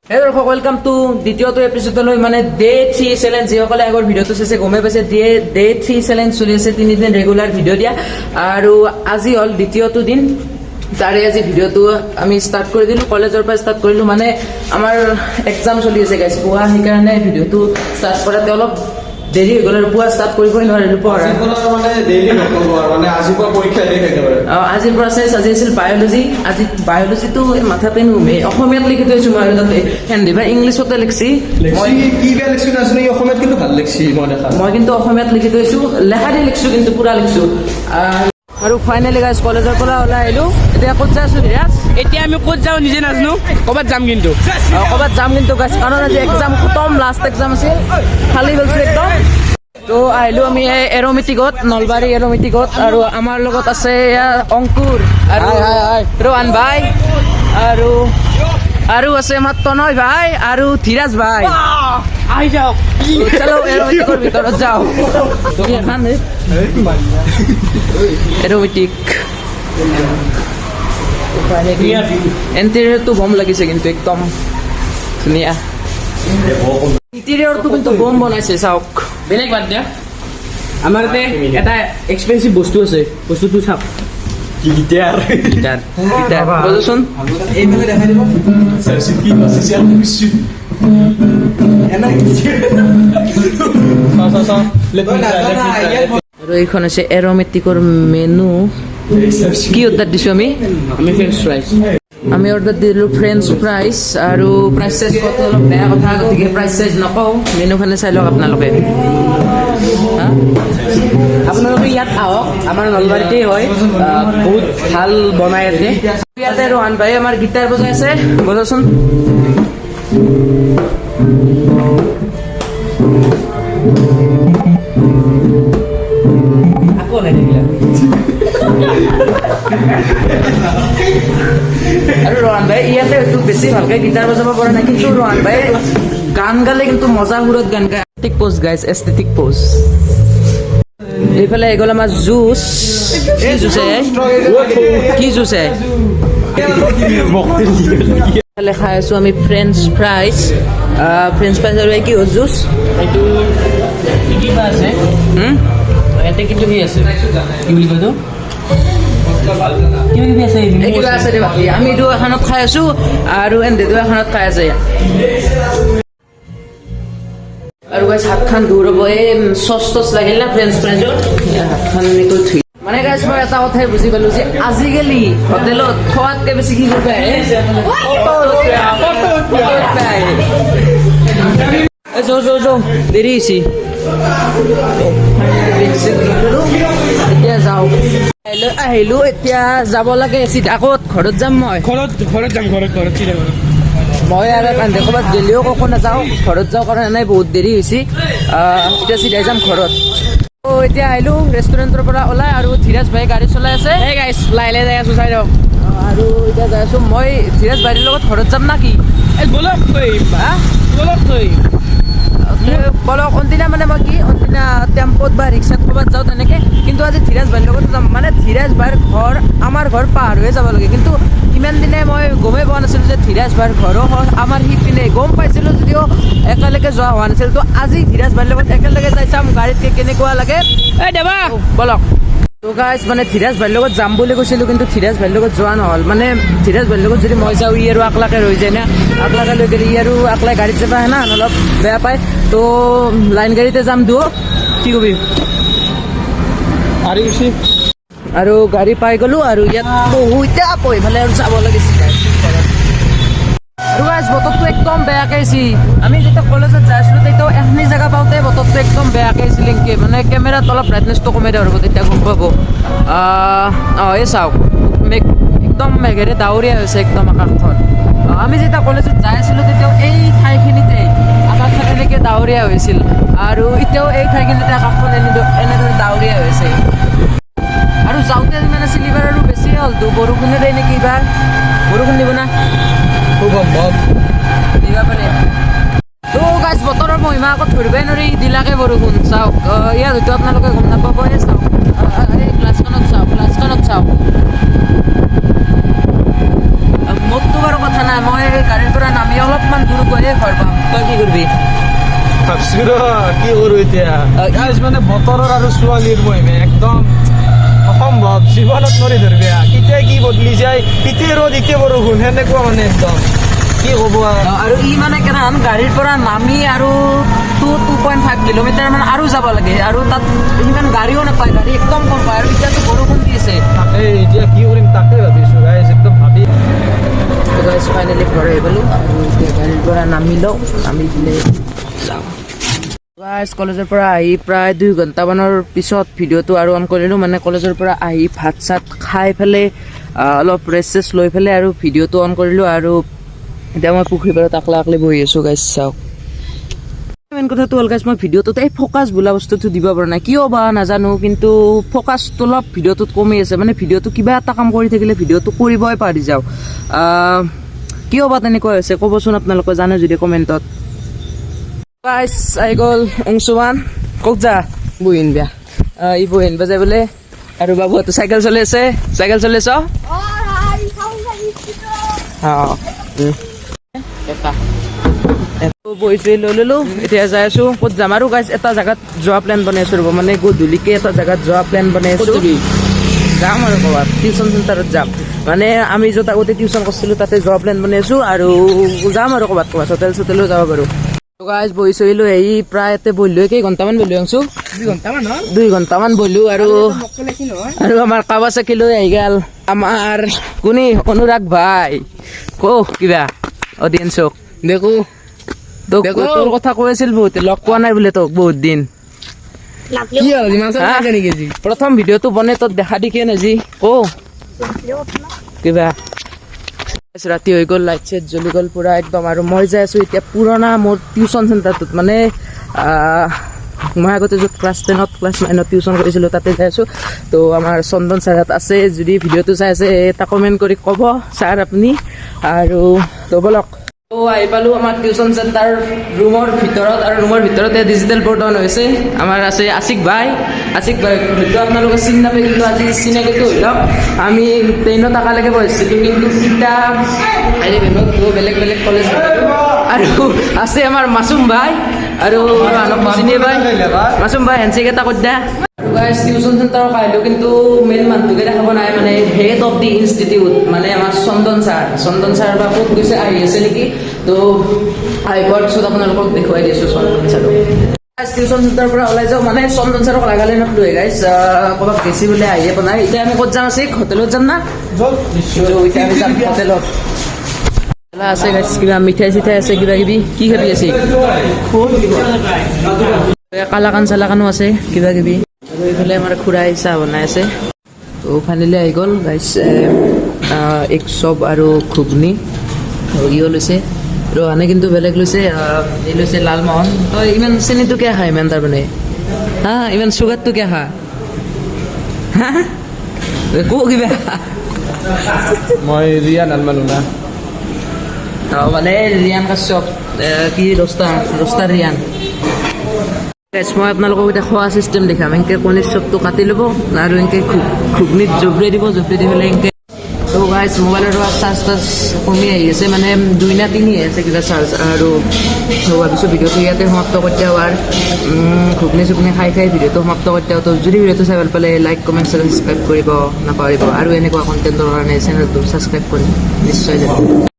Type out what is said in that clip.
hello' welcome to দ্বিতীয়টো এপিসোডলৈ মানে day 3 challenge যিসকলে আগৰ ভিডিঅ'টো চাইছে গমে পাইছে ডে 3 চেলেঞ্জ চলি আছে 3 দিন ৰেগুলাৰ ভিডিঅ' দিয়া আৰু আজি হ'ল দ্বিতীয়টো দিন তাৰে আজি ভিডিঅ'টো আমি ষ্টাৰ্ট কৰি দিলোঁ কলেজৰ পৰা ষ্টাৰ্ট কৰিলোঁ মানে আমাৰ এক্সাম চলি আছে গাইছ পুৱা সেইকাৰণে ভিডিঅ'টো ষ্টাৰ্ট কৰাতে অলপ দেৰি হৈ গ'ল আৰু পুৱা ষ্টাৰ্ট কৰিবই নোৱাৰিলোঁ পঢ়া আজিৰ পৰা চাইছ আজি আছিল বায়'লজি আজি বায়'লজিটো মাথাতে নুমে অসমীয়াত লিখি থৈছোঁ মই আৰু তাতে হেণ্ডিভাৰ ইংলিছতে লিখছি মই কিন্তু অসমীয়াত লিখি থৈছোঁ লেখাৰে লিখিছোঁ কিন্তু পুৰা লিখিছোঁ আৰু ফাইনেলি গাইছ কলেজৰ পৰা ওলাই আহিলোঁ এতিয়া ক'ত যাই আছোঁ বিৰাজ এতিয়া আমি ক'ত যাওঁ নিজে নাজানো ক'ৰবাত যাম কিন্তু গাইছ কাৰণ আজি এক্সাম খতম লাষ্ট এক্সাম আছিল খালী গৈছোঁ একদম তো আহিলোঁ আমি এৰ'মেটিকত নলবাৰী এৰ'মেটিকত আৰু আমাৰ লগত আছে অংকুৰ আৰু ৰোহান ভাই আৰু আছে আমাৰ তনয় ভাই আৰু ধীৰাজ ভাই আহি যাওক চলো এৰ'মেটিকৰ ভিতৰত যাওঁ তুমি এখন এৰ'মেটিক ইণ্টেৰিয়ৰটো বম লাগিছে কিন্তু একদম ধুনীয়া ইণ্টেৰিয়ৰটো কিন্তু বম বনাইছে চাওক বেলেগ বাদ দিয়া আমাৰ ইয়াতে এটা এক্সপেঞ্চিভ বস্তু আছে বস্তুটো চাওক গিটাৰ বজচোন আৰু এইখন আছে এৰ'মেটিকৰ মেনু কি অৰ্ডাৰ দিছোঁ আমি ফ্ৰেঞ্চ ফ্ৰাইজ আমি অৰ্ডাৰ দিলোঁ ফ্ৰেঞ্চ ফ্ৰাইজ আৰু প্ৰাইচ চাইজ কত অলপ বেয়া কথা গতিকে প্ৰাইচ চাইজ নকওঁ মেনুখনে চাই লওক আপোনালোকে আপোনালোকে ইয়াত আহক আমাৰ নলবাৰীতে হয় বহুত ভাল বনাই ইয়াতে ৰোহান ভাই আমাৰ গিটাৰ বজাই আছে বজাচোন আকৌ নাই থাকিলা আৰু ৰোহান ভাই ইয়াতে হয়তো বেছি ভালকে গিটাৰ বজাব পৰা নাই কিন্তু ৰোহান ভাই গান গালে কিন্তু মজা সুৰত গান গায় এস্থেটিক পোজ গাইছ এস্থেটিক পোজ এইফালে গ'ল আমাৰ জুচ কি জুচ এইফালে খাই আছোঁ আমি ফ্ৰেঞ্চ ফ্ৰাইজ আৰু কি হ'ল জুচ এইটো কিবা আছে ইয়াতে কিন্তু কি আছে কি বুলি কয় কিবা আছে দে বাকী আমি এইটো এখনত খাই আছোঁ আৰু এণ্ডেটো এখনত খাই আছে আৰু গাইছ হাতখন দৌৰাব এই চচ লাগিল না ফ্ৰেঞ্চ ফ্ৰাইজৰ হাতখন এনেকৈ থৈ মানে গাইছ মই এটা কথাই বুজি পালোঁ যে আজিকালি হোটেলত খোৱাতকৈ বেছি কি কৰিব আহে যাওঁ দেৰি হৈছে এতিয়া যাওঁ আহিলোঁ এতিয়া যাব লাগে চিধা ক'ত ঘৰত যাম মই মই আৰু কান্দে ক'ৰবাত গ'লেও ককো নাযাওঁ ঘৰত যাওঁ কাৰণ এনেই বহুত দেৰি হৈছে এতিয়া চিধাই যাম ঘৰত এতিয়া আহিলোঁ ৰেষ্টুৰেণ্টৰ পৰা ওলাই আৰু ধীৰাজ ভাই গাড়ী চলাই আছে এই গাইছ লাহে যাই আছোঁ চাই দিয়ক আৰু এতিয়া যাই আছোঁ মই ধীৰাজ ভাইৰ লগত ঘৰত যাম না কি বলক বলক অন্তিনা মানে মই কি অন্তিনা টেম্পত বা ৰিক্সাত ক'ৰবাত যাওঁ তেনেকৈ কিন্তু আজি ধীৰাজ ভাইৰ লগত যাম মানে ধীৰাজ ভাইৰ ঘৰ আমাৰ ঘৰ পাৰ হৈয়ে যাব লাগে কিন্তু ইমান দিনে মই গমেই পোৱা নাছিলোঁ যে ধীৰাজ ভাইৰ ঘৰো হ'ল আমাৰ সিপিনে গম পাইছিলোঁ যদিও একেলগে যোৱা হোৱা নাছিল তো আজি ধীৰাজ ভাইৰ লগত একেলগে যাই চাম গাড়ীত কেনেকুৱা লাগে এই দেৱা বলক তো গাইছ মানে ধীৰাজ ভাইৰ লগত যাম বুলি কৈছিলোঁ কিন্তু ধীৰাজ ভাইৰ লগত যোৱা নহ'ল মানে ধীৰাজ ভাইৰ লগত যদি মই যাওঁ ই আৰু আকলাকে ৰৈ যায় না আকলাকে লৈ গ'লে ই আৰু আকলাই গাড়ীত যাব আহে না অলপ বেয়া পায় তো লাইন গাড়ীতে যাম দুয়ো কি কবি আৰু গাড়ী পাই গ'লোঁ আৰু ইয়াত বহুত এইফালে আৰু যাব লাগিছিল আৰু গাইছ বতৰটো একদম বেয়াকৈ আহিছে আমি যেতিয়া কলেজত যাই আছিলোঁ তেতিয়াও এখিনি জেগা পাওঁতে বতৰটো একদম বেয়াকৈ আহিছিল এনেকৈ মানে কেমেৰাত অলপ ব্ৰাইটনেছটো কমাই দিয়া হ'ব তেতিয়া গম পাব এই চাওক একদম মেঘেৰে ডাৱৰীয়া হৈছে একদম আকাশখন আমি যেতিয়া কলেজত যাই আছিলোঁ তেতিয়াও এই ঠাইখিনিতে আকাশখন এনেকৈ ডাৱৰীয়া হৈছিল আৰু এতিয়াও এই ঠাইখিনিতে আকাশখন এনেদৰে ডাৱৰীয়া হৈছে আৰু যাওঁতে মানে চিলিভাৰ আৰু বেছি হ'লতো বৰষুণে দিয়ে নেকি এইবাৰ বৰষুণ দিব না দিব পাৰে তো গাইছ বতৰৰ মহিমা আকৌ ধৰিবই নোৱাৰি দিলাকে বৰষুণ চাওক ইয়াত হয়তো আপোনালোকে গম নাপাব চাওক এই গ্লাছখনত চাওক মোৰতো বাৰু কথা নাই মই গাড়ীৰ পৰা নামি আমি অলপমান দূৰ গৈয়ে ঘৰ পাম তই কি কৰিবি ভাবছো ৰ কি কৰো এতিয়া গাইজ মানে বতৰৰ আৰু ছোৱালীৰ মহিমে একদম অসম্ভৱ জীৱনত নৰি ধৰিবি কেতিয়া কি বদলি যায় কেতিয়া ৰ'দ এতিয়া বৰষুণ সেনেকুৱা মানে একদম কি ক'ব আৰু ই মানে কেনেহেন গাড়ীৰ পৰা নামি আৰু 2.5 কিলোমিটাৰ মানে আৰু যাব লাগে আৰু তাত সিমান গাড়ীও নাপায় গাড়ী একদম কম পায় আৰু এতিয়াতো বৰষুণ দি আছে তাকেই এতিয়া কি কৰিম তাকে ভাবিছো গাইজ একদম ভাবি গাইজ ফাইনেলি ঘৰ আহি পালোঁ আৰু এতিয়া গাড়ীৰ পৰা নামি লওঁ নামি পেলাই যাওঁ গাইজ কলেজৰ পৰা আহি প্ৰায় 2 ঘণ্টামানৰ পিছত ভিডিঅ'টো আৰু অন কৰিলোঁ মানে কলেজৰ পৰা আহি ভাত চাত খাই পেলাই অলপ ৰেষ্ট চেষ্ট লৈ পেলাই আৰু ভিডিঅ'টো অন কৰিলোঁ আৰু এতিয়া মই পুখুৰী পাৰত আকলা আকলি বহি আছোঁ গাইজ চাওক মেইন কথাটো হ'ল গাইজ মই ভিডিঅ'টোত এই ফ'কাছ বোলা বস্তুটো দিব পৰা নাই কিয় বা নাজানো কিন্তু ফ'কাছটো অলপ ভিডিঅ'টোত কমি আছে মানে ভিডিঅ'টো কিবা এটা কাম কৰি থাকিলে ভিডিঅ'টো কৰিবই পাৰি যাওঁ কিয় বা তেনেকুৱা হৈছে ক'বচোন আপোনালোকে জানে যদি কমেণ্টত গাইজ আহি গ'ল অংশুমান কওক যা বহিন বিয়া ই বহিন বাজাই বোলে আৰু বাবুহঁতো চাইকেল চলি আছে চাইকেল চলি আছ অঁ বহিছোঁ লৈ ল'লোঁ এতিয়া যাই আছোঁ ক'ত যাম আৰু গাইজ এটা জেগাত যোৱা প্লেন বনাই আছোঁ ৰ'ব মানে গধূলিকে এটা জেগাত যোৱা প্লেন বনাই আছোঁ যাম আৰু ক'ৰবাত টিউশ্যন চেণ্টাৰত যাম মানে আমি য'ত আগতে টিউশ্যন কৰিছিলোঁ তাতে যোৱা প্লেন বনাই আছোঁ আৰু যাম আৰু ক'ৰবাত হোটেল চোটেলো যাব পাৰোঁ গাইজ বহি চহি লৈ আহি প্ৰায় ইয়াতে বহিলোঁ কেইঘণ্টামান বহিলোঁ আছোঁ 2 ঘণ্টামান বহিলোঁ আৰু আমাৰ কাৱাচাকি লৈ আহি গ'ল আমাৰ কোনে অনুৰাগ ভাই কওক কিবা অডিয়েঞ্চক দেখো তোক তোৰ কথা কৈ আছিল বহুতে লগ পোৱা নাই বোলে তোক বহুত দিন প্ৰথম ভিডিঅ'টো বনাই তোক দেখা দেখি নাজি কিবা ৰাতি হৈ গ'ল লাইট চাইট জ্বলি গ'ল পুৰা একদম আৰু মই যাই আছোঁ এতিয়া পুৰণা মোৰ টিউশ্যন চেণ্টাৰটোত মানে মই আগতে য'ত ক্লাছ 10ত ক্লাছ 9ত টিউশ্যন কৰিছিলোঁ তাতে যাই আছোঁ তো আমাৰ চন্দন ছাৰহঁত আছে যদি ভিডিঅ'টো চাই আছে এটা কমেণ্ট কৰি ক'ব ছাৰ আপুনি আৰু তো বলক আহি পালোঁ আমাৰ টিউশ্যন চেণ্টাৰ ৰুমৰ ভিতৰত আৰু ৰুমৰ ভিতৰতে ডিজিটেল বৰ্ড অন হৈছে আমাৰ আছে আশিক ভাই হয়তো আপোনালোকে চিনি নাপায় কিন্তু আজি চিনাকিটো হৈ লওক আমি 10ত একেলগে পঢ়িছিলোঁ কিন্তু কিতাপ বেলেগ বেলেগ কলেজ আৰু আছে আমাৰ মাছুম ভাই আৰু চিনি পাই মাছুম ভাই হেণ্ডছেক এটা কৰি দিয়া আৰু গাইজ টিউশ্যন চেণ্টাৰত আহিলোঁ কিন্তু মেইন মানুহটোকে দেখাব নাই মানে হেড অফ দি ইনষ্টিটিউট মানে আমাৰ চন্দন ছাৰ বা ক'ত গৈছে আহি আছে নেকি তো আহি পোৱাৰ পিছত আপোনালোকক দেখুৱাই দিছোঁ চন্দন ছাৰক টিউশ্যন চেণ্টাৰৰ পৰা ওলাই যাওঁ মানে চন্দন ছাৰক লাগালে নাপালোঁ গাইজ ক'ৰবাত বেছি বোলে আহিয়ে বনাই এতিয়া আমি ক'ত যাম আছে হোটেলত যাম না এতিয়া আমি যাম হোটেলত আছে গাইজ কিবা মিঠাই চিঠাই আছে কিবা কিবি কি খাবি আছে কালাকান চালাকানো আছে কিবা কিবি আৰু এইফালে আমাৰ খুৰাই চাহ বনাই আছে তো ফাইনেলি আহি গ'ল গাইজ এক চপ আৰু ঘুগনি ইও লৈছে ৰহানে কিন্তু বেলেগ লৈছে এই লৈছে লালমোহন তই ইমান চেনিটো কিয় খা ইমান তাৰমানে হা ইমান চুগাৰটো কিয় খা হা কো কিবা মই ৰিয়া নানমানো না মানে ৰিয়ান কাশ্যপ কি ৰস্তা ৰিয়ান মই আপোনালোকক এতিয়া খোৱা চিষ্টেম দেখাম এনেকৈ কণীৰ চপটো কাটি ল'ব আৰু এনেকৈ ঘুগনিত জবৰাই দিব জবৰাই দি পেলাই এনেকৈ তো গাইজ মোবাইলৰ চাৰ্জ কমি আহি আছে মানে 2 নে 3 আহি আছে কিবা চাৰ্জ আৰু ভাবিছোঁ ভিডিঅ'টো ইয়াতে সমাপ্ত কৰি দিওঁ আৰু ঘুগনি চুগনি খাই ভিডিঅ'টো সমাপ্ত কৰি দিওঁ তো যদি ভিডিঅ'টো চাই ভাল পালে লাইক কমেণ্ট ছাবস্ক্ৰাইব কৰিব নাপাহৰিব আৰু এনেকুৱা কণ্টেণ্টৰ কাৰণে চেনেলটো ছাবস্ক্ৰাইব কৰি নিশ্চয় যাব